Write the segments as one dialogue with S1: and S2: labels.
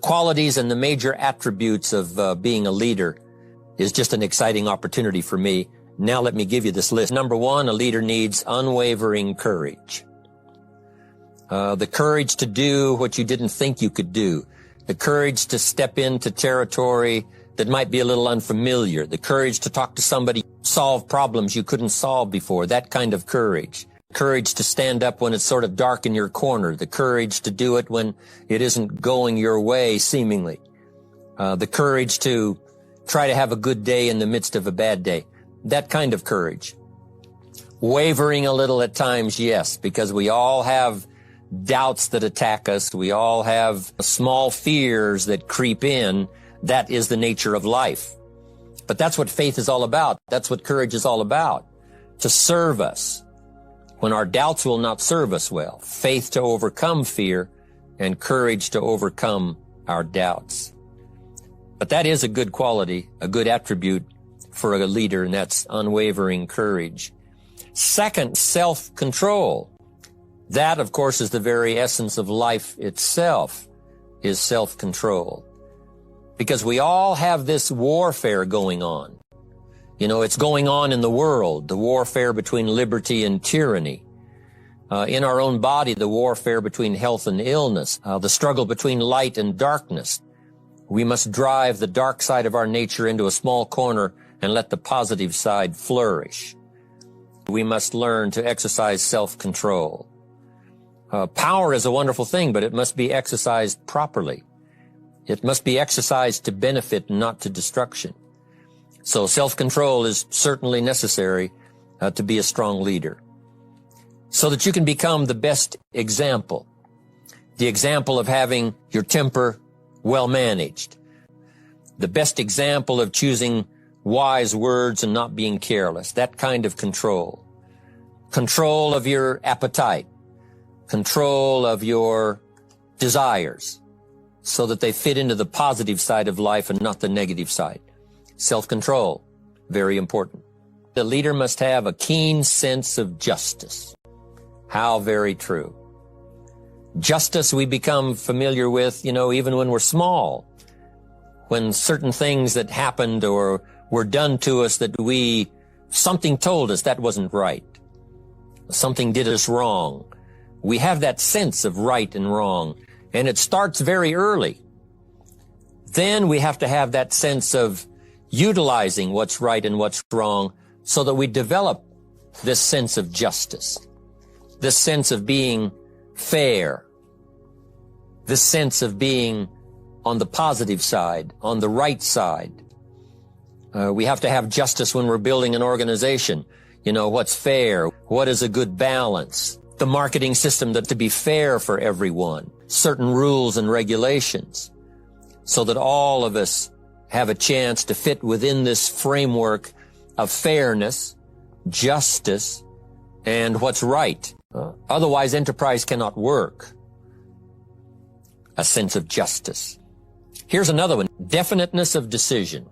S1: Qualities and the major attributes of being a leader is just an exciting opportunity for me. Now let me give you this list. Number one, a leader needs unwavering courage. The courage to do what you didn't think you could do. The courage to step into territory that might be a little unfamiliar. The courage to talk to somebody, solve problems you couldn't solve before. That kind of courage. Courage to stand up when it's sort of dark in your corner. The courage to do it when it isn't going your way, seemingly. The courage to try to have a good day in the midst of a bad day. That kind of courage. Wavering a little at times, yes, because we all have doubts that attack us. We all have small fears that creep in. That is the nature of life. But that's what faith is all about. That's what courage is all about. To serve us when our doubts will not serve us well. Faith to overcome fear and courage to overcome our doubts. But that is a good quality, a good attribute for a leader, and that's unwavering courage. Second, self-control. That, of course, is the very essence of life itself, is self-control. Because we all have this warfare going on. You know, it's going on in the world, the warfare between liberty and tyranny. In our own body, the warfare between health and illness, the struggle between light and darkness. We must drive the dark side of our nature into a small corner and let the positive side flourish. We must learn to exercise self-control. Power is a wonderful thing, but it must be exercised properly. It must be exercised to benefit, not to destruction. So self-control is certainly necessary to be a strong leader, so that you can become the best example. The example of having your temper well managed. The best example of choosing wise words and not being careless. That kind of control. Control of your appetite. Control of your desires, so that they fit into the positive side of life and not the negative side. Self-control, very important. The leader must have a keen sense of justice. How very true. Justice we become familiar with, even when we're small. When certain things that happened or were done to us that something told us that wasn't right. Something did us wrong. We have that sense of right and wrong, and it starts very early. Then we have to have that sense of utilizing what's right and what's wrong so that we develop this sense of justice, this sense of being fair, this sense of being on the positive side, on the right side. We have to have justice when we're building an organization. What's fair? What is a good balance? The marketing system to be fair for everyone, certain rules and regulations, so that all of us have a chance to fit within this framework of fairness, justice, and what's right. Otherwise, enterprise cannot work. A sense of justice. Here's another one. Definiteness of decision.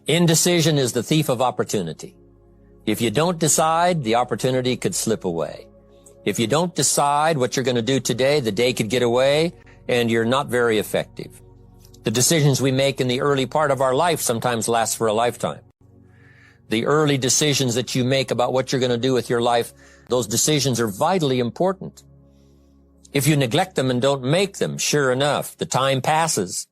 S1: Indecision is the thief of opportunity. If you don't decide, the opportunity could slip away. If you don't decide what you're going to do today, the day could get away and you're not very effective. The decisions we make in the early part of our life sometimes last for a lifetime. The early decisions that you make about what you're going to do with your life, those decisions are vitally important. If you neglect them and don't make them, sure enough, the time passes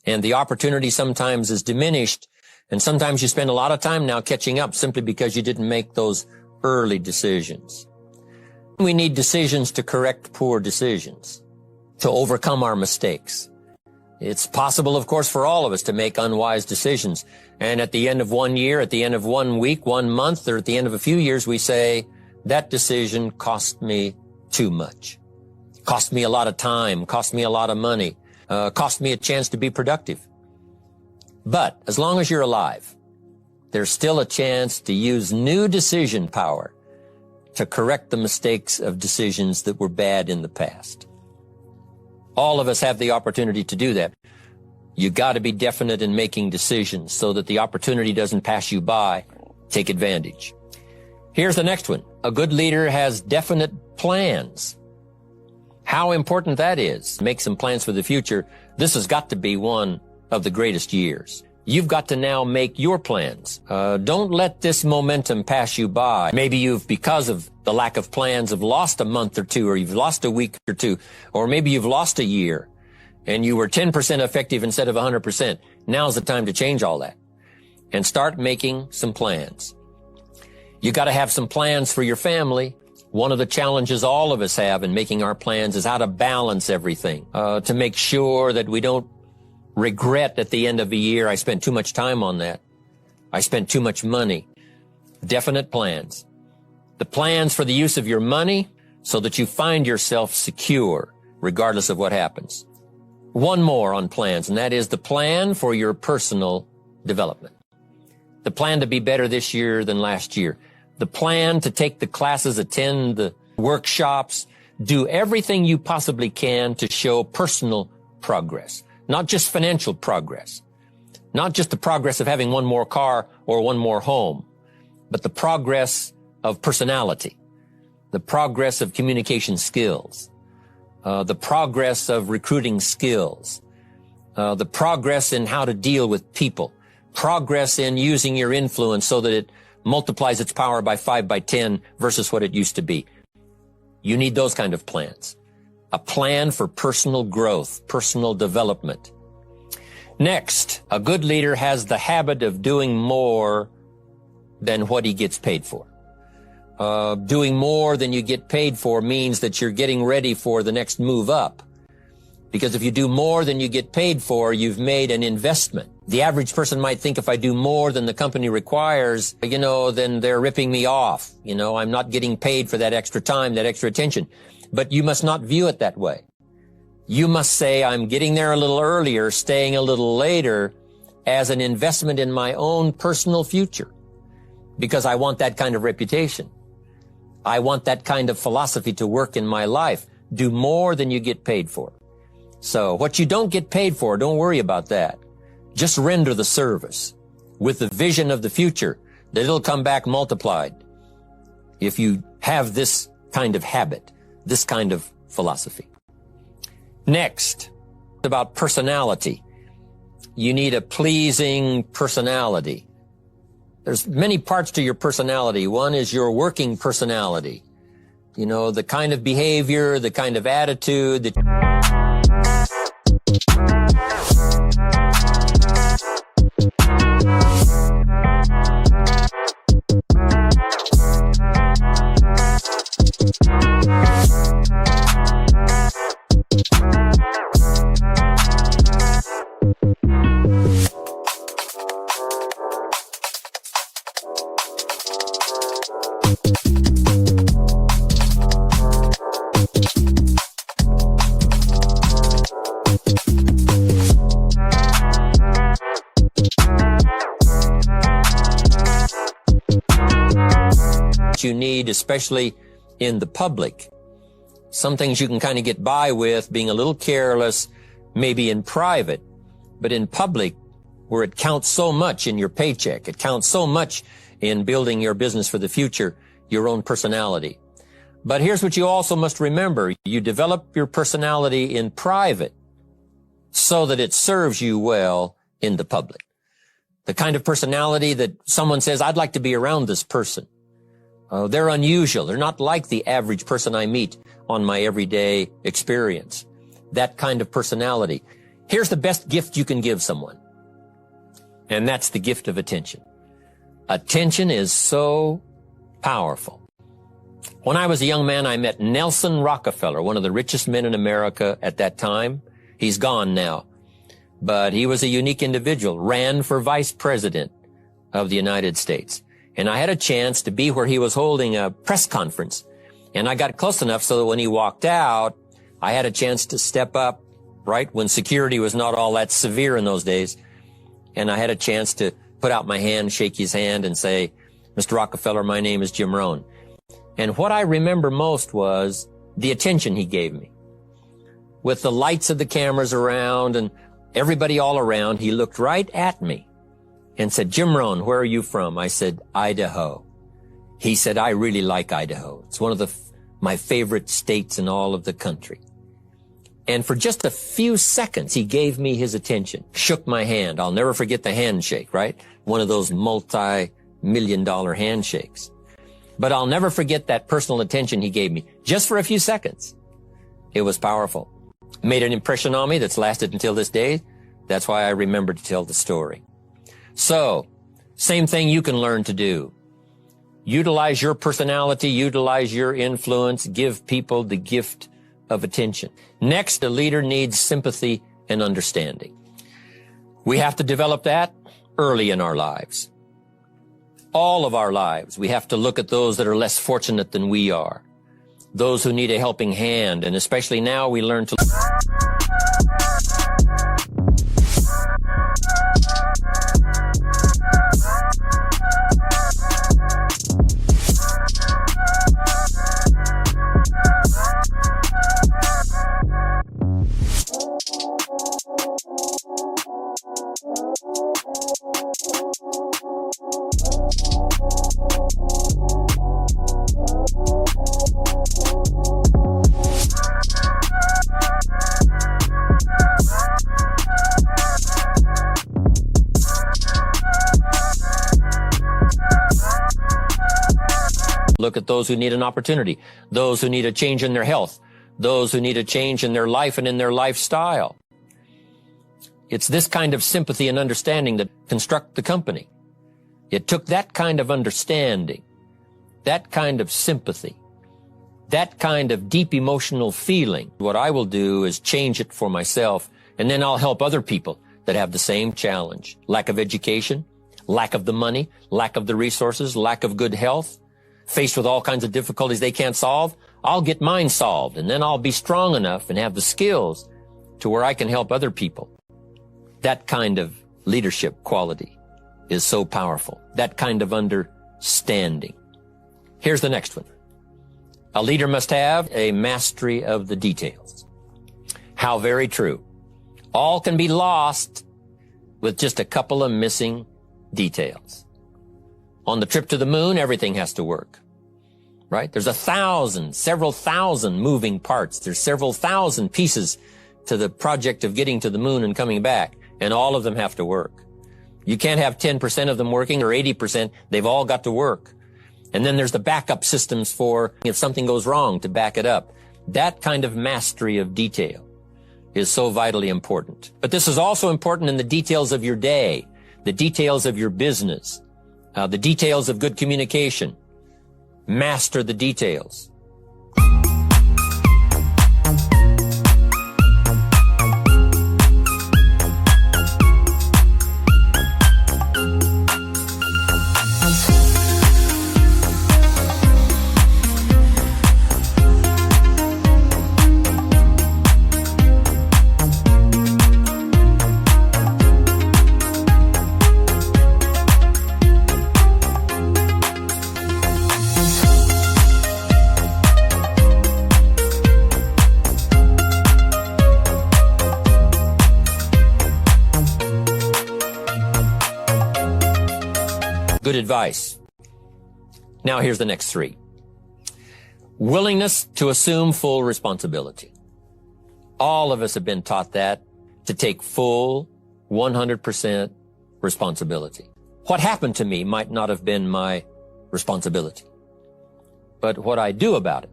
S1: and the opportunity sometimes is diminished, and sometimes you spend a lot of time now catching up simply because you didn't make those early decisions. We need decisions to correct poor decisions, to overcome our mistakes. It's possible, of course, for all of us to make unwise decisions. And at the end of 1 year, at the end of 1 week, 1 month, or at the end of a few years, we say, that decision cost me too much. Cost me a lot of time, cost me a lot of money, cost me a chance to be productive. But as long as you're alive, there's still a chance to use new decision power to correct the mistakes of decisions that were bad in the past. All of us have the opportunity to do that. You got to be definite in making decisions so that the opportunity doesn't pass you by. Take advantage. Here's the next one. A good leader has definite plans. How important that is. Make some plans for the future. This has got to be one of the greatest years. You've got to now make your plans. Don't let this momentum pass you by. Maybe you've, because of the lack of plans, have lost a month or two, or you've lost a week or two, or maybe you've lost a year and you were 10% effective instead of 100%. Now's the time to change all that and start making some plans. You got to have some plans for your family. One of the challenges all of us have in making our plans is how to balance everything, to make sure that we don't regret at the end of the year, I spent too much time on that. I spent too much money. Definite plans. The plans for the use of your money so that you find yourself secure regardless of what happens. One more on plans, and that is the plan for your personal development. The plan to be better this year than last year. The plan to take the classes, attend the workshops, do everything you possibly can to show personal progress. Not just financial progress, not just the progress of having one more car or one more home, but the progress of personality, the progress of communication skills, the progress of recruiting skills, the progress in how to deal with people, progress in using your influence so that it multiplies its power by 5 by 10 versus what it used to be. You need those kind of plans. A plan for personal growth, personal development. Next, a good leader has the habit of doing more than what he gets paid for. Doing more than you get paid for means that you're getting ready for the next move up. Because if you do more than you get paid for, you've made an investment. The average person might think if I do more than the company requires, then they're ripping me off. I'm not getting paid for that extra time, that extra attention. But you must not view it that way. You must say, I'm getting there a little earlier, staying a little later as an investment in my own personal future because I want that kind of reputation. I want that kind of philosophy to work in my life. Do more than you get paid for. So what you don't get paid for, don't worry about that. Just render the service with the vision of the future that it'll come back multiplied if you have this kind of habit. This kind of philosophy. Next, about personality. You need a pleasing personality. There's many parts to your personality. One is your working personality. The kind of behavior, the kind of attitude that you need, especially in the public. Some things you can kind of get by with being a little careless, maybe in private, but in public, where it counts so much in your paycheck, it counts so much in building your business for the future, your own personality. But here's what you also must remember. You develop your personality in private so that it serves you well in the public. The kind of personality that someone says, I'd like to be around this person. They're unusual. They're not like the average person I meet on my everyday experience. That kind of personality. Here's the best gift you can give someone. And that's the gift of attention. Attention is so powerful. When I was a young man, I met Nelson Rockefeller, one of the richest men in America at that time. He's gone now. But he was a unique individual, ran for vice president of the United States. And I had a chance to be where he was holding a press conference. And I got close enough so that when he walked out, I had a chance to step up, right, when security was not all that severe in those days. And I had a chance to put out my hand, shake his hand, and say, Mr. Rockefeller, my name is Jim Rohn. And what I remember most was the attention he gave me. With the lights of the cameras around and everybody all around, he looked right at me and said, Jim Rohn, where are you from? I said, Idaho. He said, I really like Idaho. It's one of my favorite states in all of the country. And for just a few seconds, he gave me his attention, shook my hand. I'll never forget the handshake, right? One of those multi-million-dollar handshakes. But I'll never forget that personal attention he gave me, just for a few seconds. It was powerful. Made an impression on me that's lasted until this day. That's why I remember to tell the story. So, same thing you can learn to do. Utilize your personality, utilize your influence, give people the gift of attention. Next, a leader needs sympathy and understanding. We have to develop that early in our lives. All of our lives, we have to look at those that are less fortunate than we are. Those who need a helping hand, and especially now we learn to... Look at those who need an opportunity, those who need a change in their health, those who need a change in their life and in their lifestyle. It's this kind of sympathy and understanding that construct the company. It took that kind of understanding, that kind of sympathy, that kind of deep emotional feeling. What I will do is change it for myself, and then I'll help other people that have the same challenge. Lack of education, lack of the money, lack of the resources, lack of good health, faced with all kinds of difficulties they can't solve. I'll get mine solved, and then I'll be strong enough and have the skills to where I can help other people. That kind of leadership quality is so powerful. That kind of understanding. Here's the next one. A leader must have a mastery of the details. How very true. All can be lost with just a couple of missing details. On the trip to the moon, everything has to work, right? There's several thousand moving parts. There's several thousand pieces to the project of getting to the moon and coming back, and all of them have to work. You can't have 10% of them working or 80%. They've all got to work. And then there's the backup systems for if something goes wrong to back it up. That kind of mastery of detail is so vitally important. But this is also important in the details of your day, the details of your business, the details of good communication. Master the details. Good advice. Now here's the next three. Willingness to assume full responsibility. All of us have been taught that, to take full 100% responsibility. What happened to me might not have been my responsibility, but what I do about it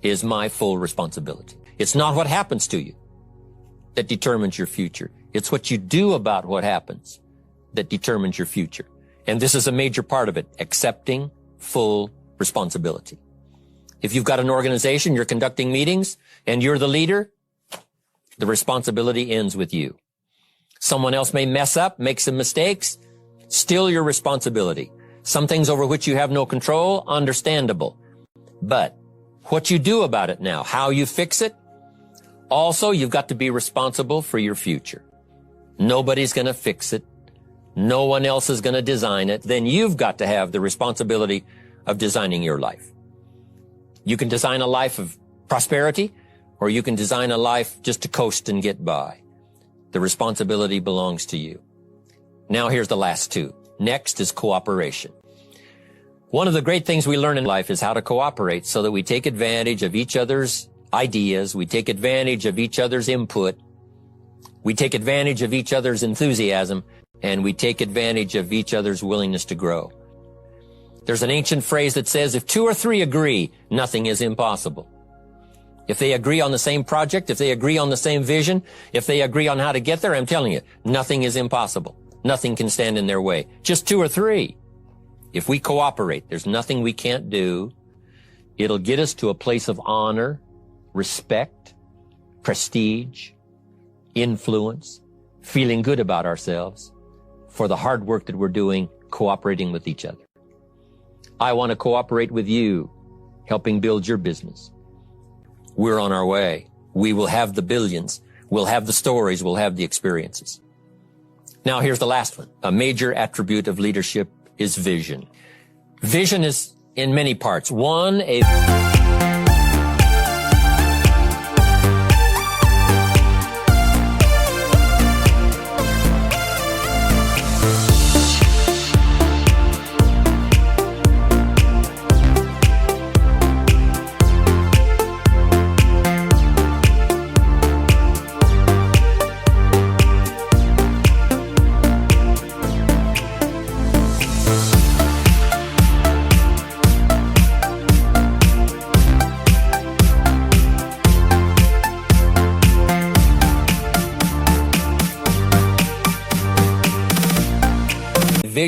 S1: is my full responsibility. It's not what happens to you that determines your future. It's what you do about what happens that determines your future. And this is a major part of it, accepting full responsibility. If you've got an organization, you're conducting meetings, and you're the leader, the responsibility ends with you. Someone else may mess up, make some mistakes, still your responsibility. Some things over which you have no control, understandable. But what you do about it now, how you fix it, also you've got to be responsible for your future. Nobody's going to fix it. No one else is going to design it. Then you've got to have the responsibility of designing your life. You can design a life of prosperity, or you can design a life just to coast and get by. The responsibility belongs to you. Now here's the last two. Next is cooperation. One of the great things we learn in life is how to cooperate so that we take advantage of each other's ideas. We take advantage of each other's input. We take advantage of each other's enthusiasm, and we take advantage of each other's willingness to grow. There's an ancient phrase that says, if two or three agree, nothing is impossible. If they agree on the same project, if they agree on the same vision, if they agree on how to get there, I'm telling you, nothing is impossible. Nothing can stand in their way. Just two or three. If we cooperate, there's nothing we can't do. It'll get us to a place of honor, respect, prestige, influence, feeling good about ourselves for the hard work that we're doing, cooperating with each other. I want to cooperate with you, helping build your business. We're on our way. We will have the billions. We'll have the stories. We'll have the experiences. Now, here's the last one. A major attribute of leadership is vision. Vision is in many parts. One,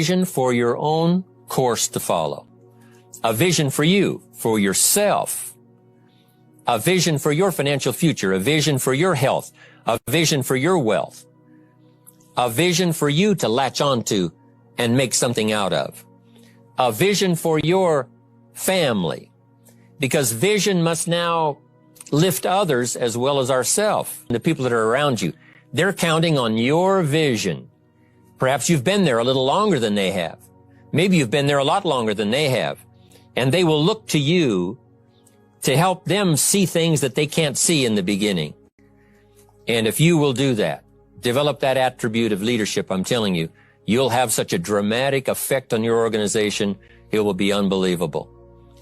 S1: vision for your own course to follow. A vision for you, for yourself. A vision for your financial future. A vision for your health. A vision for your wealth. A vision for you to latch onto and make something out of. A vision for your family. Because vision must now lift others as well as ourselves. The people that are around you, they're counting on your vision. Perhaps you've been there a little longer than they have. Maybe you've been there a lot longer than they have. And they will look to you to help them see things that they can't see in the beginning. And if you will do that, develop that attribute of leadership, I'm telling you, you'll have such a dramatic effect on your organization, it will be unbelievable.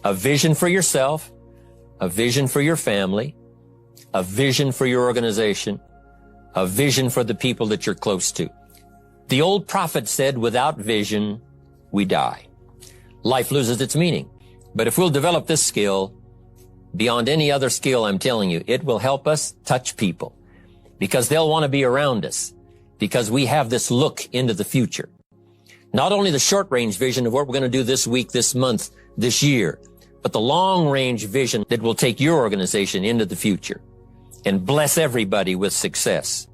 S1: A vision for yourself, a vision for your family, a vision for your organization, a vision for the people that you're close to. The old prophet said, without vision, we die. Life loses its meaning. But if we'll develop this skill, beyond any other skill, I'm telling you, it will help us touch people because they'll want to be around us because we have this look into the future. Not only the short-range vision of what we're going to do this week, this month, this year, but the long-range vision that will take your organization into the future and bless everybody with success.